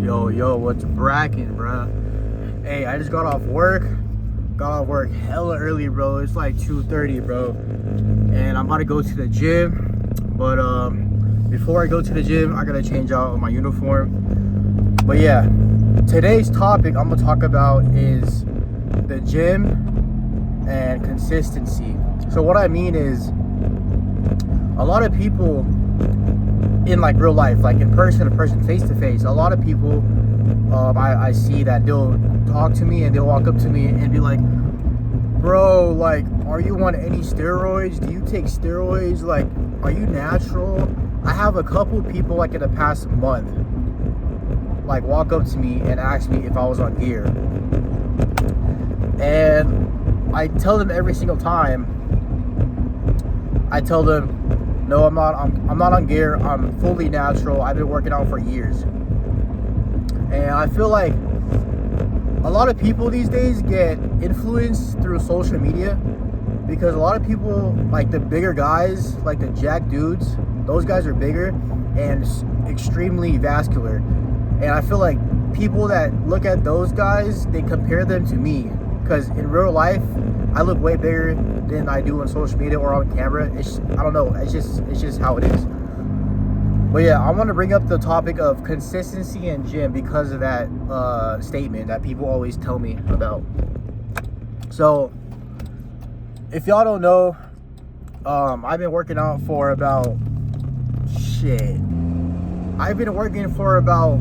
Yo, what's brackin', bruh? Hey, I just got off work. Hella early, bro. It's like 2:30, bro. And I'm about to go to the gym. But before I go to the gym, I gotta change out my uniform. But yeah, today's topic I'm gonna talk about is the gym and consistency. So what I mean is, a lot of people in like real life, like in person to person, face to face, a lot of people I see that they'll talk to me and they'll walk up to me and be like, bro, like, are you on any steroids? Do you take steroids? Like, are you natural? I have a couple people like in the past month like walk up to me and ask me if I was on gear, and I tell them every single time, I tell them, no, I'm not on gear. I'm fully natural. I've been working out for years. And I feel like a lot of people these days get influenced through social media, because a lot of people, like the bigger guys, like the jack dudes, those guys are bigger and extremely vascular. And I feel like people that look at those guys, they compare them to me, because in real life I look way bigger than I do on social media or on camera. I don't know, it's just how it is. But yeah, I want to bring up the topic of consistency in gym because of that statement that people always tell me about. So if y'all don't know, I've been working out for about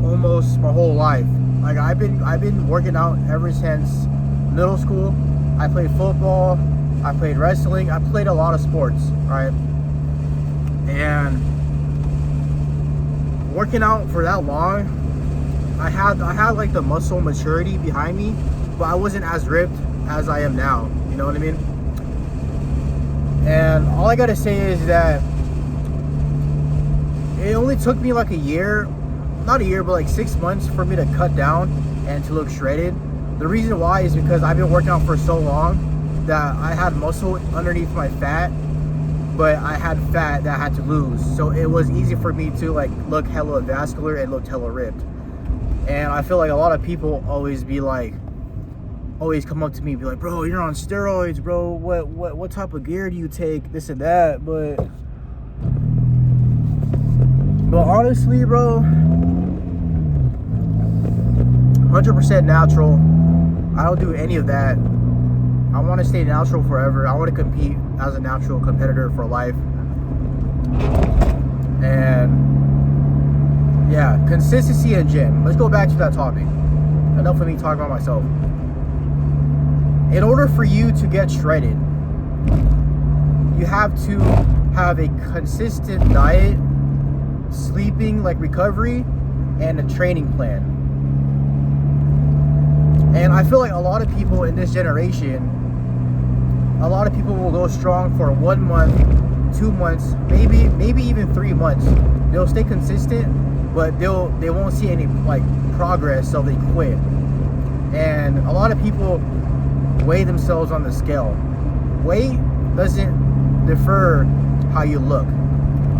almost my whole life. Like I've been working out ever since middle school. I played football, I played wrestling, I played a lot of sports, right? And working out for that long, I had like the muscle maturity behind me, but I wasn't as ripped as I am now, you know what I mean? And all I gotta say is that it only took me like not a year, but like 6 months for me to cut down and to look shredded. The reason why is because I've been working out for so long that I had muscle underneath my fat, but I had fat that I had to lose. So it was easy for me to like look hella vascular and look hella ripped. And I feel like a lot of people always come up to me and be like, bro, you're on steroids, bro. What type of gear do you take? This and that. But honestly, bro, 100% natural. I don't do any of that. I want to stay natural forever. I want to compete as a natural competitor for life. And yeah, consistency in gym. Let's go back to that topic. Enough of me talking about myself. In order for you to get shredded, you have to have a consistent diet, sleeping, like recovery, and a training plan. And I feel like a lot of people in this generation, a lot of people will go strong for 1 month, 2 months, maybe even 3 months. They'll stay consistent, but they won't see any like progress, so they quit. And a lot of people weigh themselves on the scale. Weight doesn't differ how you look,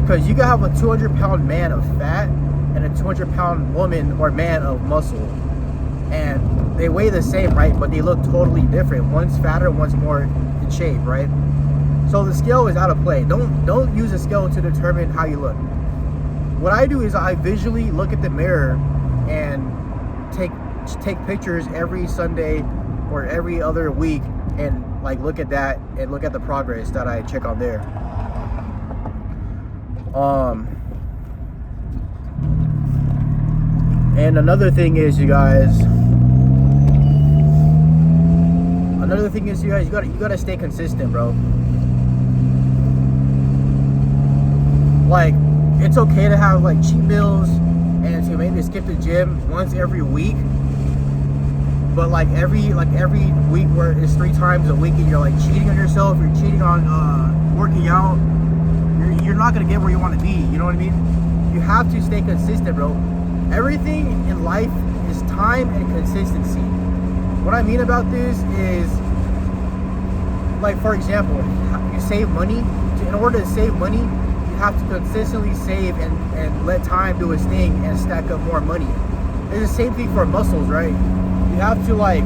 because you can have a 200-pound man of fat and a 200-pound woman or man of muscle, and they weigh the same, right? But they look totally different. One's fatter, one's more in shape, right? So the scale is out of play. Don't use a scale to determine how you look. What I do is I visually look at the mirror and take pictures every Sunday or every other week, and like look at that and look at the progress that I check on there. And another thing is, you guys, you gotta stay consistent, bro. Like, it's okay to have like cheat meals and to maybe skip the gym once every week, but like every week where it's 3 times a week and you're like cheating on yourself, you're cheating on working out, you're not gonna get where you want to be. You know what I mean? You have to stay consistent, bro. Everything in life is time and consistency. What I mean about this is, like, for example, you save money. In order to save money, you have to consistently save and let time do its thing and stack up more money. it's the same thing for muscles, right? You have to, like,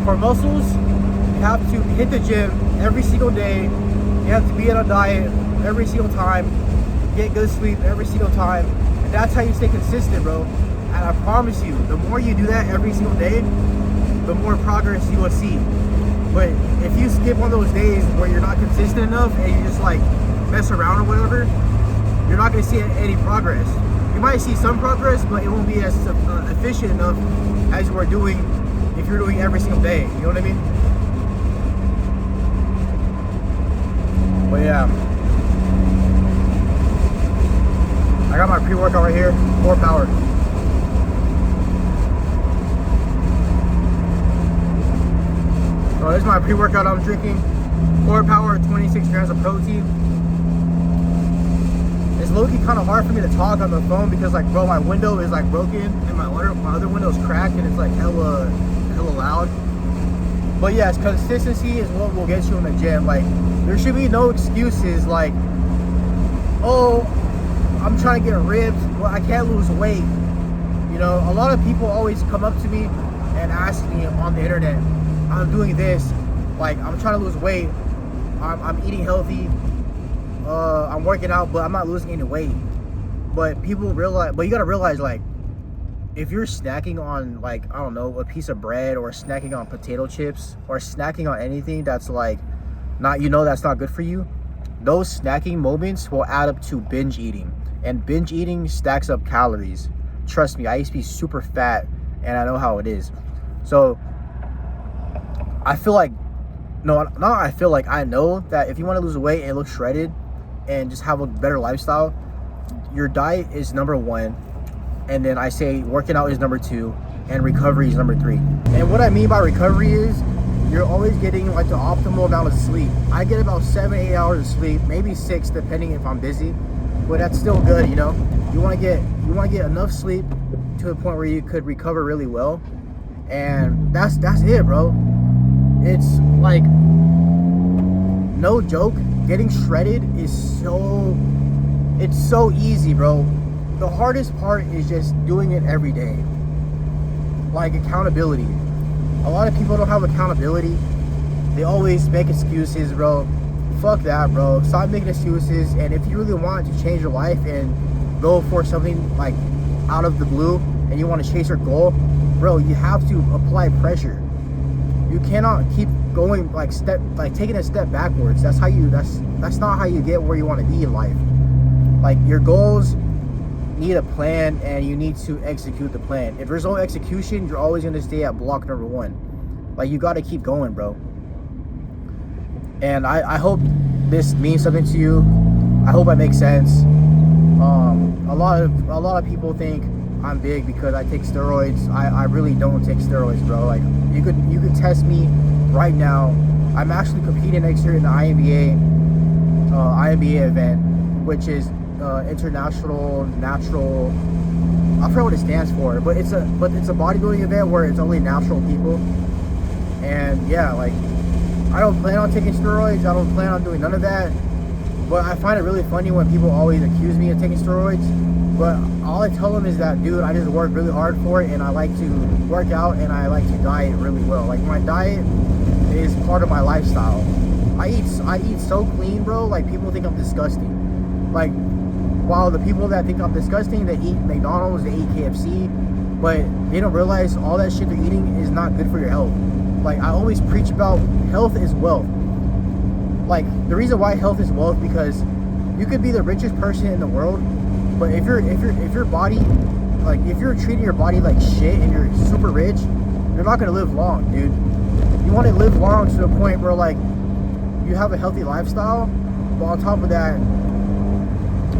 for muscles, you have to hit the gym every single day. You have to be on a diet every single time, get good sleep every single time, and that's how you stay consistent, bro. And I promise you, the more you do that every single day, the more progress you will see. But if you skip on those days where you're not consistent enough and you just like mess around or whatever, you're not going to see any progress. You might see some progress, but it won't be as efficient enough as you are doing if you're doing every single day. You know what I mean? But yeah, I got my pre-workout right here, 4 Power. So this is my pre-workout I'm drinking. 4 Power, 26 grams of protein. It's low-key kind of hard for me to talk on the phone because, like, bro, my window is like broken and my other window is cracked and it's like hella loud. But yes, consistency is what will get you in the gym. Like, there should be no excuses like, oh, I'm trying to get ripped, well, I can't lose weight. You know, a lot of people always come up to me and ask me on the internet, I'm doing this, like, I'm trying to lose weight, I'm eating healthy, I'm working out, but I'm not losing any weight. But people realize, but you gotta realize, like, if you're snacking on, like, I don't know, a piece of bread, or snacking on potato chips, or snacking on anything that's like not, you know, that's not good for you, those snacking moments will add up to binge eating, and binge eating stacks up calories. Trust me, I used to be super fat and I know how it is. So I feel like, I know that if you want to lose weight and look shredded and just have a better lifestyle, your diet is number 1, and then I say working out is number 2, and recovery is number 3. And what I mean by recovery is you're always getting like the optimal amount of sleep. I get about 7-8 hours of sleep, maybe 6 depending if I'm busy, but that's still good, you know. You want to get enough sleep to the point where you could recover really well, and that's it, bro. It's like, no joke, getting shredded is so easy, bro. The hardest part is just doing it every day. Like, accountability. A lot of people don't have accountability. They always make excuses, bro. Fuck that, bro. Stop making excuses. And if you really want to change your life and go for something like out of the blue, and you want to chase your goal, bro, you have to apply pressure. You cannot keep going taking a step backwards. That's not how you get where you want to be in life. Like, your goals need a plan, and you need to execute the plan. If there's no execution, you're always going to stay at block number 1. Like, you got to keep going, bro. And I hope this means something to you. I hope I make sense. A lot of people think I'm big because I take steroids. I really don't take steroids, bro. Like, you could test me right now. I'm actually competing next year in the INBA event, which is International Natural, I forget what it stands for, but it's a bodybuilding event where it's only natural people. And yeah, like, I don't plan on taking steroids. I don't plan on doing none of that. But I find it really funny when people always accuse me of taking steroids. But all I tell them is that, dude, I just work really hard for it, and I like to work out, and I like to diet really well. Like, my diet is part of my lifestyle. I eat so clean, bro. Like, people think I'm disgusting. Like, while the people that think I'm disgusting, they eat McDonald's, they eat KFC, but they don't realize all that shit they're eating is not good for your health. Like, I always preach about health is wealth. Like, the reason why health is wealth, because you could be the richest person in the world, but if your body, like, if you're treating your body like shit and you're super rich, you're not gonna live long, dude. You want to live long to the point where, like, you have a healthy lifestyle, but on top of that,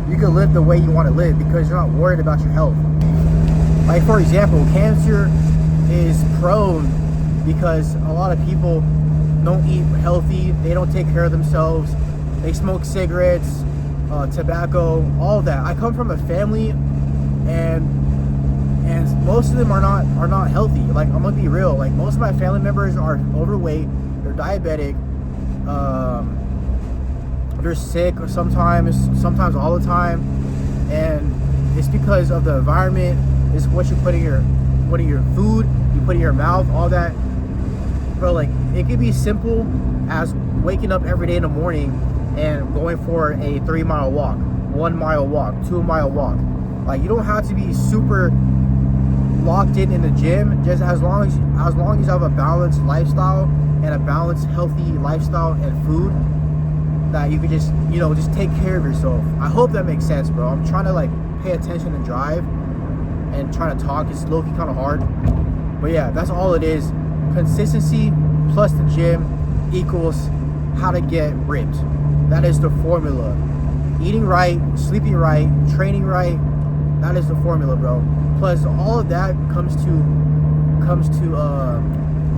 you can live the way you want to live because you're not worried about your health. Like, for example, cancer is prone because a lot of people don't eat healthy, they don't take care of themselves, they smoke cigarettes, tobacco, all that. I come from a family, and most of them are not healthy. Like, I'm gonna be real. Like, most of my family members are overweight, they're diabetic, they're sick, or sometimes all the time, and it's because of the environment. It's what you put in your food, you put in your mouth, all that. Bro, like, it could be simple as waking up every day in the morning and going for a 3-mile walk, 1-mile walk, 2-mile walk. Like, you don't have to be super locked in the gym. Just as long as you have a balanced lifestyle and a balanced, healthy lifestyle and food, that you could just, you know, just take care of yourself. I hope that makes sense, bro. I'm trying to like pay attention and drive and trying to talk. It's low-key kind of hard, but yeah, that's all it is. Consistency plus the gym equals how to get ripped. That is the formula. Eating right, sleeping right, training right, that is the formula, bro. Plus all of that comes to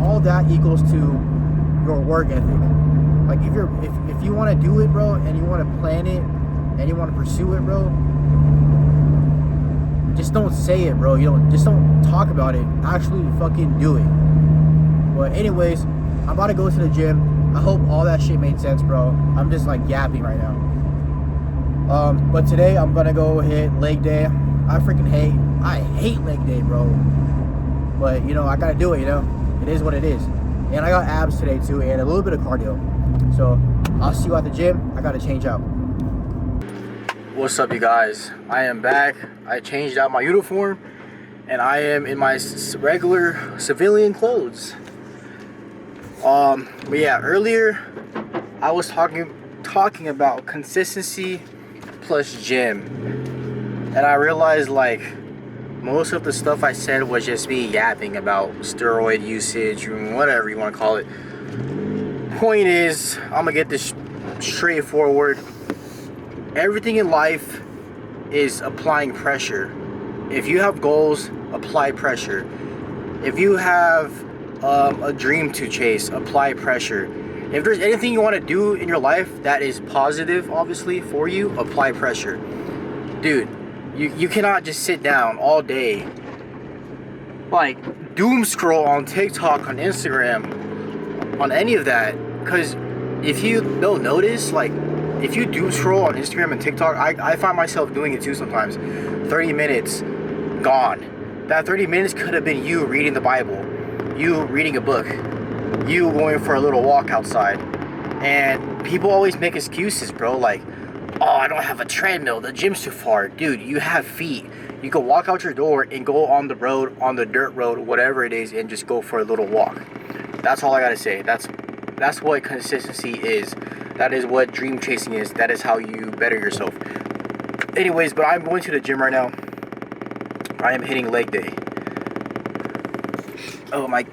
all that equals to your work ethic. Like, if you want to do it, bro, and you want to plan it and you want to pursue it, bro, just don't say it, bro. Just don't talk about it. Actually fucking do it. But anyways, I'm about to go to the gym. I hope all that shit made sense, bro. I'm just like yapping right now. But today I'm gonna go hit leg day. I hate leg day, bro. But you know, I gotta do it, you know. It is what it is. And I got abs today too, and a little bit of cardio. So I'll see you at the gym. I gotta change out. What's up, you guys? I am back. I changed out my uniform and I am in my regular civilian clothes. But yeah, earlier I was talking about consistency plus gym, and I realized like most of the stuff I said was just me yapping about steroid usage or whatever you want to call it. Point is, I'm gonna get this straightforward. Everything in life is applying pressure. If you have goals, apply pressure. If you have a dream to chase, apply pressure. If there's anything you want to do in your life that is positive, obviously, for you, apply pressure. Dude, you cannot just sit down all day, like doom scroll on TikTok, on Instagram, on any of that. Because if you don't notice, like, if you doom scroll on Instagram and TikTok, I find myself doing it too sometimes. 30 minutes gone. That 30 minutes could have been you reading the Bible, you reading a book, you going for a little walk outside. And people always make excuses, bro, like, oh, I don't have a treadmill, the gym's too far. Dude, you have feet. You can walk out your door and go on the road, on the dirt road, whatever it is, and just go for a little walk. That's all I gotta say. That's what consistency is. That is what dream chasing is. That is how you better yourself. Anyways, but I'm going to the gym right now. I am hitting leg day. Oh, my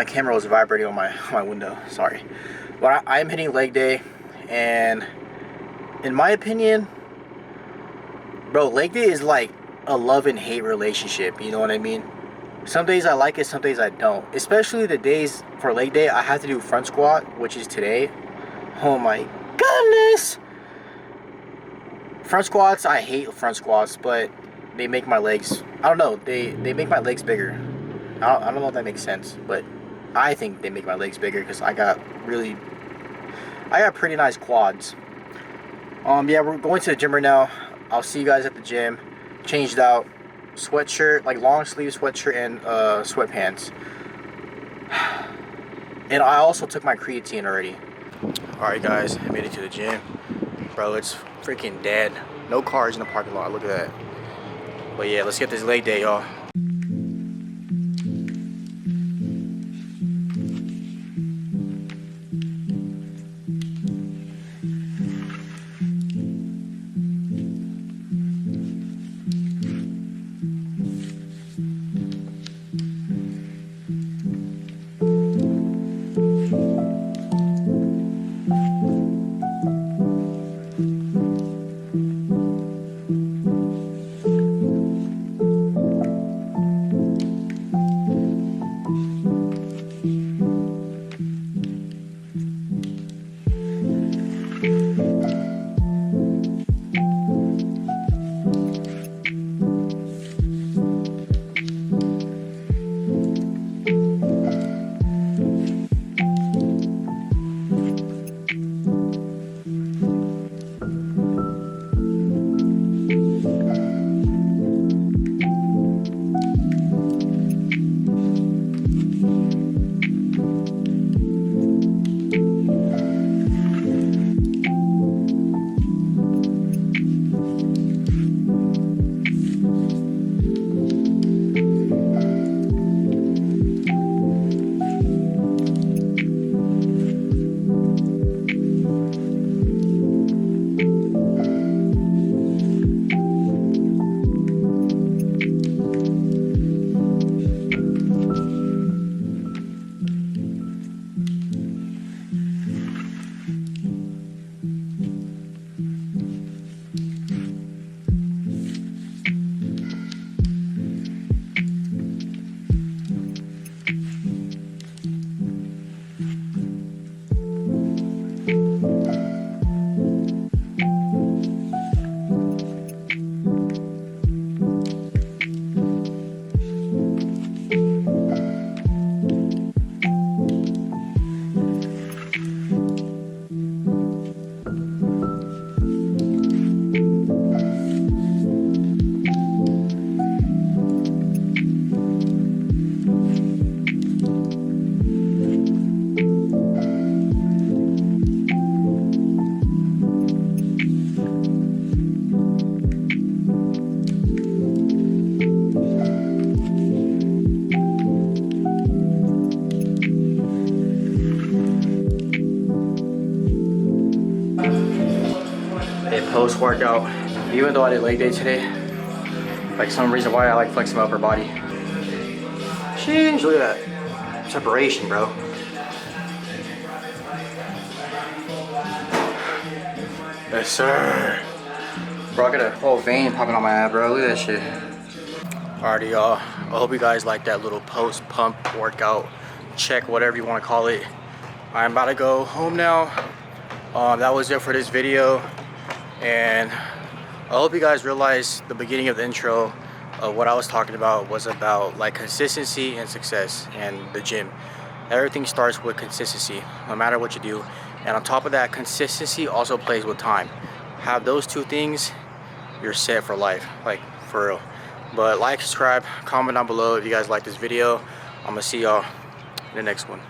camera was vibrating on my window. Sorry. But I am hitting leg day, and in my opinion, bro, leg day is like a love and hate relationship. You know what I mean? Some days I like it, some days I don't. Especially the days for leg day, I have to do front squat, which is today. Oh my goodness! Front squats, I hate front squats, but they make my legs, I don't know, they make my legs bigger. I don't know if that makes sense, but I think they make my legs bigger because I got pretty nice quads. Yeah, we're going to the gym right now. I'll see you guys at the gym. Changed out, sweatshirt, like long sleeve sweatshirt and sweatpants. And I also took my creatine already. Alright guys, I made it to the gym. Bro, it's freaking dead. No cars in the parking lot, look at that. But yeah, let's get this leg day, y'all. post-workout. Even though I did leg day today, like some reason why I like flexing my upper body. Sheesh, look at that separation, bro. Yes, sir. Bro, I got a whole vein popping on my ab, bro. Look at that shit. Alrighty, y'all. I hope you guys like that little post-pump workout check, whatever you want to call it. I'm about to go home now. That was it for this video, and I hope you guys realize the beginning of the intro of what I was talking about was about like consistency and success and the gym. Everything starts with consistency, no matter what you do. And on top of that, consistency also plays with time. Have those two things, you're set for life, like for real. But like, subscribe, comment down below if you guys like this video. I'm gonna see y'all in the next one.